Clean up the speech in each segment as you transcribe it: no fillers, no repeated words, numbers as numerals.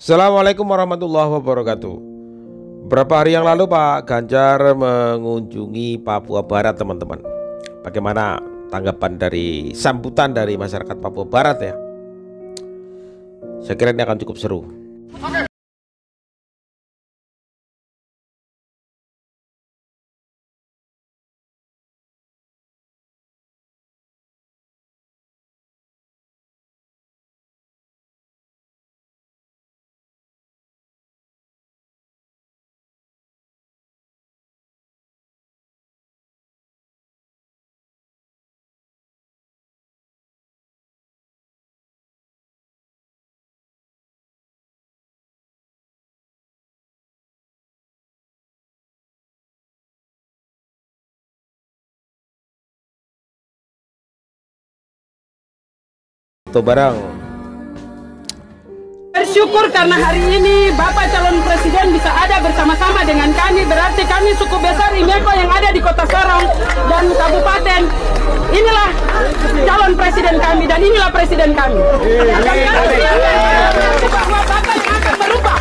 Assalamualaikum warahmatullahi wabarakatuh. Beberapa hari yang lalu Pak Ganjar mengunjungi Papua Barat, teman-teman. Bagaimana tanggapan dari sambutan dari masyarakat Papua Barat ya? Saya kira ini akan cukup seru. Foto bareng. Bersyukur karena hari ini Bapak calon presiden bisa ada bersama-sama dengan kami. Berarti kami suku besar Imeko yang ada di Kota Sorong dan Kabupaten. Inilah calon presiden kami dan inilah presiden kami. Bahwa Bapak yang akan merubah,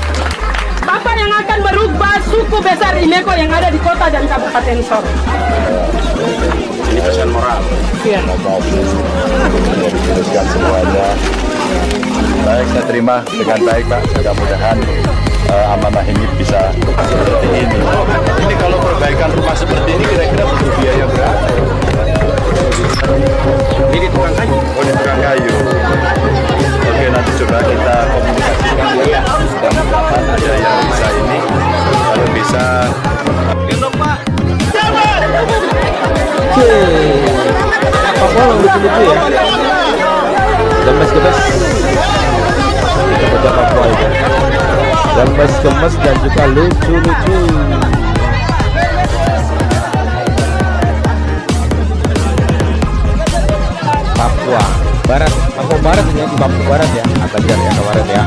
Bapak yang akan merubah suku besar Imeko yang ada di Kota dan Kabupaten Sorong. Ini pesan moral. Iya. Diteruskan semuanya. Baik, saya terima dengan baik, Pak. Mudah-mudahan amanah ini bisa seperti ini. Ini kalau perbaikan rumah seperti ini kira-kira butuh biaya berapa? Ini tukang kayu. Oh, ini tukang kayu. Oke, nanti coba kita komunikasikan ya. Mudah-mudahan ada yang bisa ini. Kalau bisa. Gendong, Pak. Papua lucu-lucu ya. Gemes-gemes. Kita Papua itu. Gemes-gemes dan juga lucu-lucu. Papua Barat, Papua Barat ini di Papua Barat ya, Ganjar ya kemarin ya.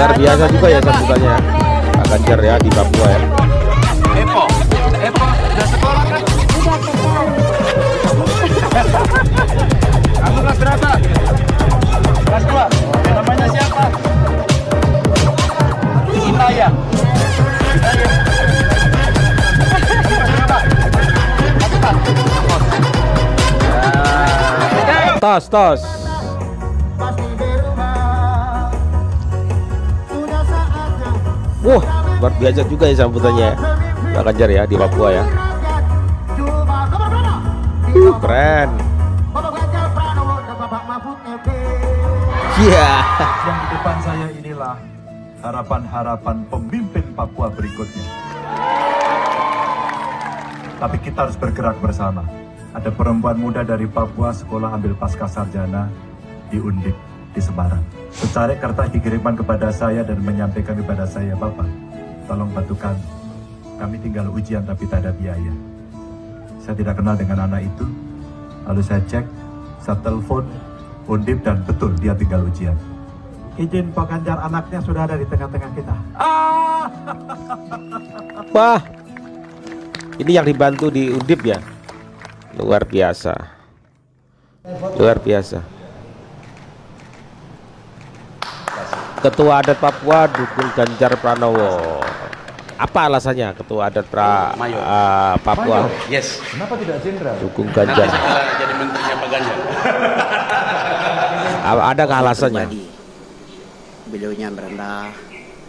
Luar biasa juga ya sambutannya ya, Pak Ganjar ya di Papua ya. Epo, udah sekolah kan? Kamu kelas berapa? Kelas 2. Namanya siapa? Kita ya. Tos. Wah, luar biasa juga ya sambutannya Pak Ganjar ya di Papua ya. Keren. Iya. Yang di depan saya inilah harapan-harapan pemimpin Papua berikutnya. Tapi kita harus bergerak bersama. Ada perempuan muda dari Papua sekolah ambil pasca sarjana di Undip di Semarang. Secara kertas dikirimkan kepada saya dan menyampaikan kepada saya, Bapak, tolong bantu kami tinggal ujian tapi tak ada biaya. Saya tidak kenal dengan anak itu. Lalu saya cek, saya telepon Undip dan betul dia tinggal ujian. Izin Pak Ganjar, anaknya sudah ada di tengah-tengah kita. Wah, ini yang dibantu di Undip ya. Luar biasa. Luar biasa. Ketua adat Papua dukung Ganjar Pranowo. Apa alasannya Ketua adat Papua? Yes. Kenapa tidak jenderal? Dukung Ganjar. Jadi menterinya Pak Ganjar. Adakah alasannya? Beliaunya merendah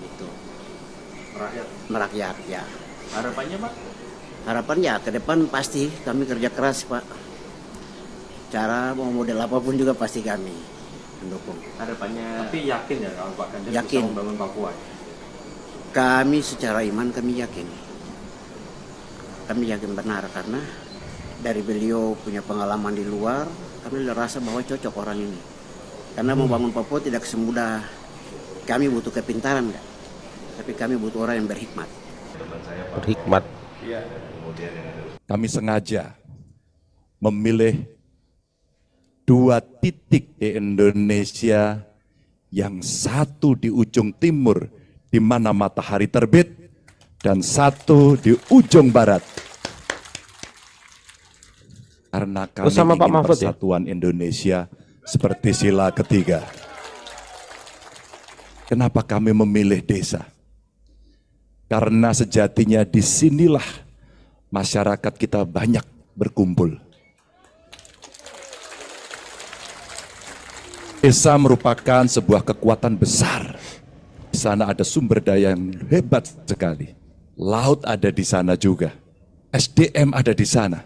itu merakyat ya. Harapannya, Pak? Harapannya ke depan pasti kami kerja keras, Pak. Cara mau model apapun juga pasti kami mendukung. Harapannya. Tapi yakin ya kalau Pak Ganjar Yakin. bisa membangun Papua? Kami secara iman kami yakin. Kami yakin benar karena dari beliau punya pengalaman di luar, kami rasa bahwa cocok orang ini. Karena membangun Papua tidak semudah. Kami butuh kepintaran, enggak? Tapi kami butuh orang yang berhikmat. Berhikmat. Kami sengaja memilih 2 titik di Indonesia yang satu di ujung timur di mana matahari terbit dan satu di ujung barat. Karena kami sama Pak ingin Mahfud, persatuan Indonesia seperti sila ketiga. Kenapa kami memilih desa? Karena sejatinya disinilah masyarakat kita banyak berkumpul. Desa merupakan sebuah kekuatan besar. Di sana ada sumber daya yang hebat sekali. Laut ada di sana juga. SDM ada di sana.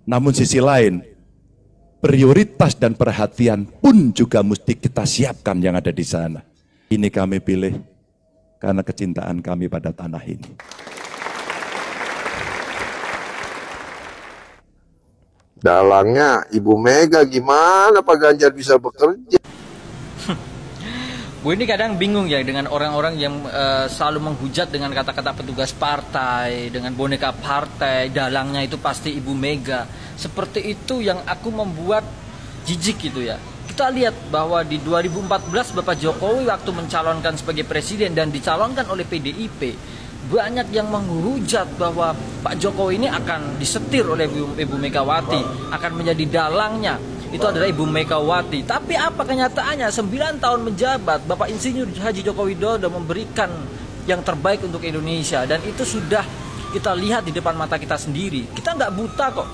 Namun sisi lain, prioritas dan perhatian pun juga mesti kita siapkan yang ada di sana. Ini kami pilih karena kecintaan kami pada tanah ini. Dalangnya Ibu Mega, gimana Pak Ganjar bisa bekerja? Gue ini kadang bingung ya dengan orang-orang yang selalu menghujat dengan kata-kata petugas partai, dengan boneka partai, dalangnya itu pasti Ibu Mega. Seperti itu yang aku membuat jijik gitu ya. Kita lihat bahwa di 2014 Bapak Jokowi waktu mencalonkan sebagai presiden dan dicalonkan oleh PDIP, banyak yang menghujat bahwa Pak Jokowi ini akan disetir oleh Ibu Megawati, akan menjadi dalangnya. Itu adalah Ibu Megawati. Tapi apa kenyataannya? 9 tahun menjabat, Bapak Insinyur Haji Joko Widodo memberikan yang terbaik untuk Indonesia. Dan itu sudah kita lihat di depan mata kita sendiri. Kita nggak buta kok.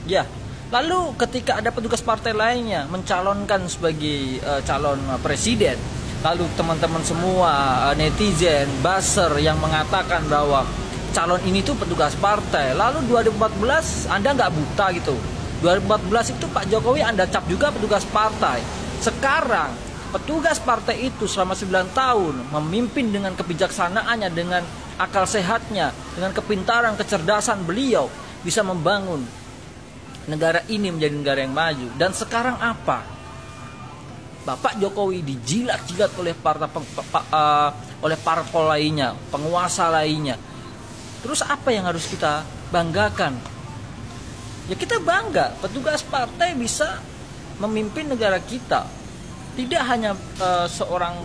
Ya. Lalu ketika ada petugas partai lainnya mencalonkan sebagai calon presiden, lalu teman-teman semua netizen, buzzer yang mengatakan bahwa calon ini tuh petugas partai. Lalu 2014 Anda nggak buta gitu. 2014 itu Pak Jokowi Anda cap juga petugas partai. Sekarang petugas partai itu selama 9 tahun memimpin dengan kebijaksanaannya, dengan akal sehatnya, dengan kepintaran, kecerdasan beliau bisa membangun negara ini menjadi negara yang maju. Dan sekarang apa? Bapak Jokowi dijilat-jilat oleh oleh parpol lainnya, penguasa lainnya. Terus apa yang harus kita banggakan? Ya kita bangga, petugas partai bisa memimpin negara kita. Tidak hanya seorang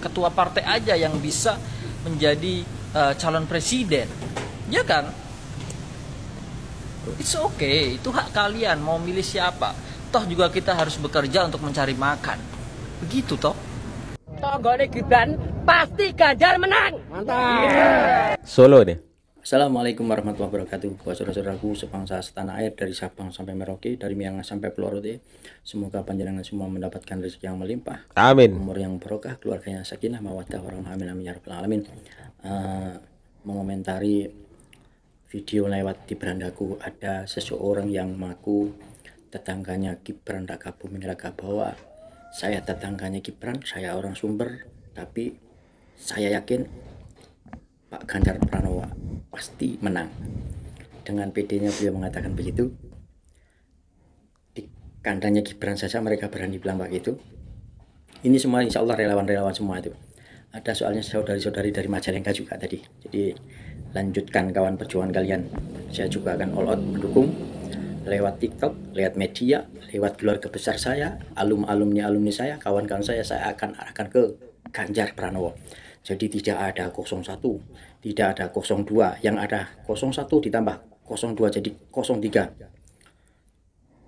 ketua partai aja yang bisa menjadi calon presiden. Ya kan? It's okay, itu hak kalian mau milih siapa. Toh juga kita harus bekerja untuk mencari makan. Begitu toh. Golek Gibran pasti Ganjar menang. Mantap. Solo nih. Assalamualaikum warahmatullahi wabarakatuh. Buat saudara-saudaraku sebangsa setanah air dari Sabang sampai Merauke, dari Miangas sampai Pulau Rote. Semoga panjenengan semua mendapatkan rezeki yang melimpah. Amin. Umur yang barokah, keluarganya sakinah, mawaddah, warahmah, amin amin ya rabbal alamin. Mengomentari video lewat di berandaku, ada seseorang yang mengaku tetangganya Gibran Raka Buming Raka bahwa saya tetangganya Gibran, saya orang Sumber, tapi saya yakin Pak Ganjar Pranowo pasti menang. Dengan PD-nya beliau mengatakan begitu. Di kandangnya Gibran saja mereka berani bilang begitu. Ini semua insya Allah relawan-relawan semua itu. Ada soalnya saudari-saudari dari Majalengka juga tadi. Jadi lanjutkan kawan perjuangan kalian. Saya juga akan all out mendukung lewat TikTok, lewat media, lewat keluarga besar saya, alumni saya, kawan-kawan saya akan arahkan ke Ganjar Pranowo. Jadi tidak ada 01, tidak ada 02, yang ada 01 ditambah 02 jadi 03.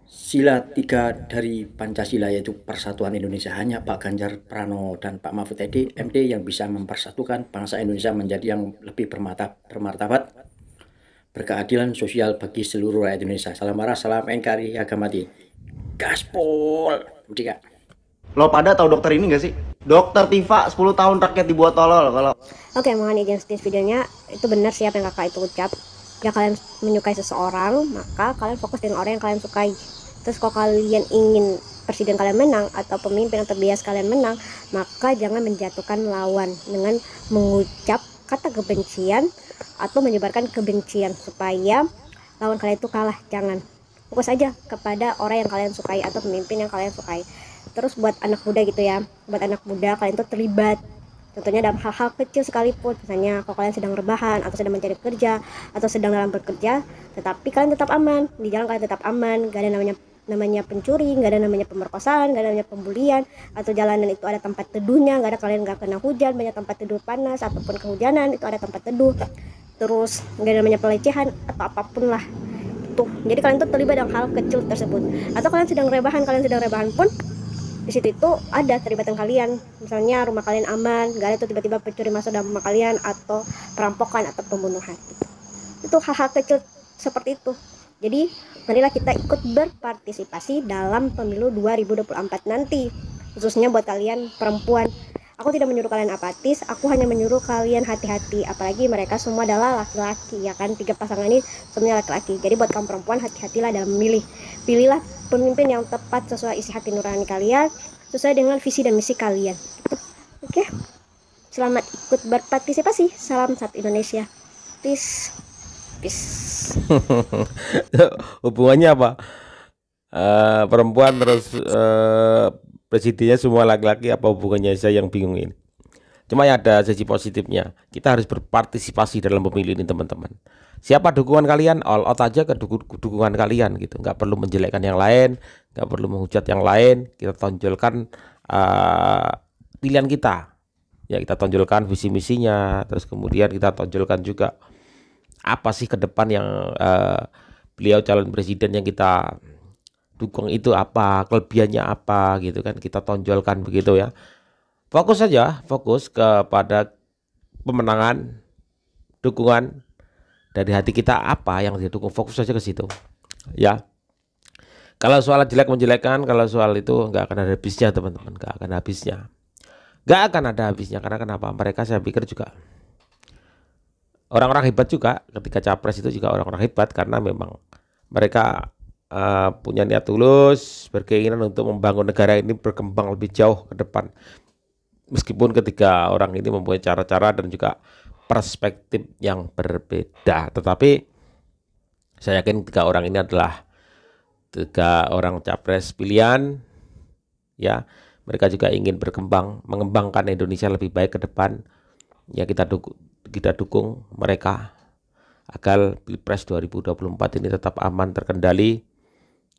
Sila 3 dari Pancasila yaitu persatuan Indonesia. Hanya Pak Ganjar Pranowo dan Pak Mahfud MD yang bisa mempersatukan bangsa Indonesia menjadi yang lebih bermartabat, berkeadilan sosial bagi seluruh rakyat Indonesia. Salam marah, salam NKRI, agamati. Gaspol. Budika. Lo pada tahu dokter ini gak sih? Dokter Tifa 10 tahun rakyat dibuat tolol kalau. Oke, mohon izin sedikit videonya. Itu benar sih apa yang kakak itu ucap. Jika kalian menyukai seseorang, maka kalian fokus dengan orang yang kalian sukai. Terus kalau kalian ingin presiden kalian menang atau pemimpin atau bias kalian menang, maka jangan menjatuhkan lawan dengan mengucap kata kebencian atau menyebarkan kebencian supaya lawan kalian itu kalah. Jangan. Fokus aja kepada orang yang kalian sukai atau pemimpin yang kalian sukai. Terus buat anak muda gitu ya, buat anak muda kalian tuh terlibat tentunya dalam hal-hal kecil sekalipun. Misalnya kalau kalian sedang rebahan atau sedang mencari kerja atau sedang dalam bekerja, tetapi kalian tetap aman di jalan, kalian tetap aman, gak ada namanya namanya pencuri, nggak ada namanya pemerkosaan, nggak ada namanya pembulian, atau jalanan itu ada tempat teduhnya, nggak ada kalian nggak kena hujan, banyak tempat teduh panas ataupun kehujanan itu ada tempat teduh. Terus nggak ada namanya pelecehan atau apapun lah tuh. Jadi kalian tuh terlibat dalam hal kecil tersebut, atau kalian sedang rebahan pun di situ itu ada terlibatan kalian. Misalnya rumah kalian aman, nggak ada tuh tiba-tiba pencuri masuk dalam rumah kalian atau perampokan atau pembunuhan gitu. Itu hal-hal kecil seperti itu. Jadi marilah kita ikut berpartisipasi dalam pemilu 2024 nanti, khususnya buat kalian perempuan. Aku tidak menyuruh kalian apatis, aku hanya menyuruh kalian hati-hati, apalagi mereka semua adalah laki-laki, ya kan, 3 pasangan ini semuanya laki-laki. Jadi buat kaum perempuan, hati-hatilah dalam memilih. Pilihlah pemimpin yang tepat sesuai isi hati nurani kalian, sesuai dengan visi dan misi kalian. Oke, selamat ikut berpartisipasi. Salam satu Indonesia. Peace. Hubungannya apa? Perempuan terus presidennya semua laki-laki, apa hubungannya? Saya yang bingung ini. Cuma ya ada sisi positifnya. Kita harus berpartisipasi dalam pemilu ini, teman-teman. Siapa dukungan kalian, all out aja ke dukungan kalian gitu. Nggak perlu menjelekkan yang lain, nggak perlu menghujat yang lain. Kita tonjolkan pilihan kita. Ya, kita tonjolkan visi misinya. Terus kemudian kita tonjolkan juga apa sih ke depan yang beliau calon presiden yang kita dukung itu apa, kelebihannya apa gitu kan, kita tonjolkan begitu ya. Fokus saja, fokus kepada pemenangan, dukungan dari hati kita apa yang didukung, fokus saja ke situ ya. Kalau soal jelek menjelekkan, kalau soal itu nggak akan ada habisnya, teman-teman, nggak akan ada habisnya. Karena kenapa? Mereka saya pikir juga orang-orang hebat juga. Ketika capres itu juga orang-orang hebat, karena memang mereka punya niat tulus, berkeinginan untuk membangun negara ini berkembang lebih jauh ke depan. Meskipun ketika orang ini mempunyai cara-cara dan juga perspektif yang berbeda, tetapi saya yakin 3 orang ini adalah 3 orang capres pilihan ya. Mereka juga ingin berkembang, mengembangkan Indonesia lebih baik ke depan ya. Kita dukung mereka agar Pilpres 2024 ini tetap aman, terkendali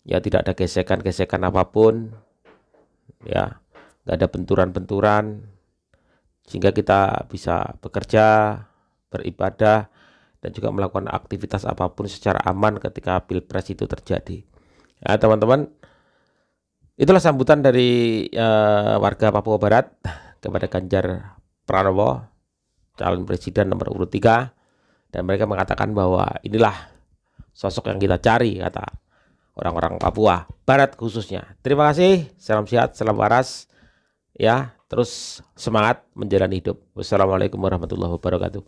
ya, tidak ada gesekan-gesekan apapun ya, nggak ada benturan-benturan, sehingga kita bisa bekerja, beribadah, dan juga melakukan aktivitas apapun secara aman ketika Pilpres itu terjadi ya, teman-teman. Itulah sambutan dari warga Papua Barat kepada Ganjar Pranowo, calon presiden nomor urut 3, dan mereka mengatakan bahwa inilah sosok yang kita cari, kata orang-orang Papua Barat khususnya. Terima kasih, salam sehat, salam waras ya, terus semangat menjalani hidup. Wassalamualaikum warahmatullahi wabarakatuh.